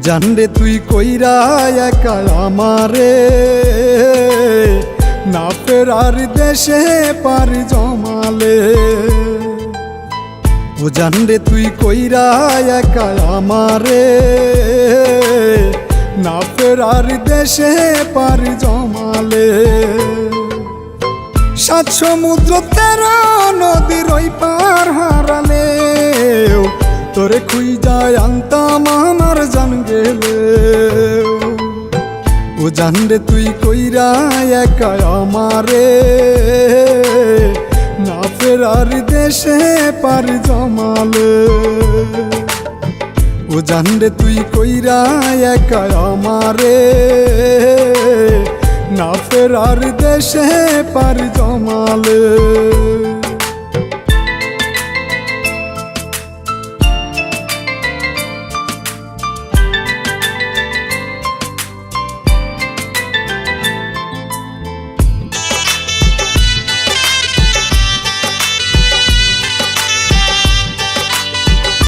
জানরে তুই কইরা একা আমারে, না ফেরার দেশে পারি জমালে। জানরে তুই কইরা একা আমারে, না ফেরার দেশে পারি জমালে। সাত সমুদ্র 13 নদীর ওই পার হারালে, তোরে খুঁজায় আনতাম আমার জান গেলে। জানরে তুই কইরা একা আমারে, না ফেরার দেশে পারি জমালে। জানরে তুই কইরা একা আমারে, না ফেরার দেশে পারি জমালে।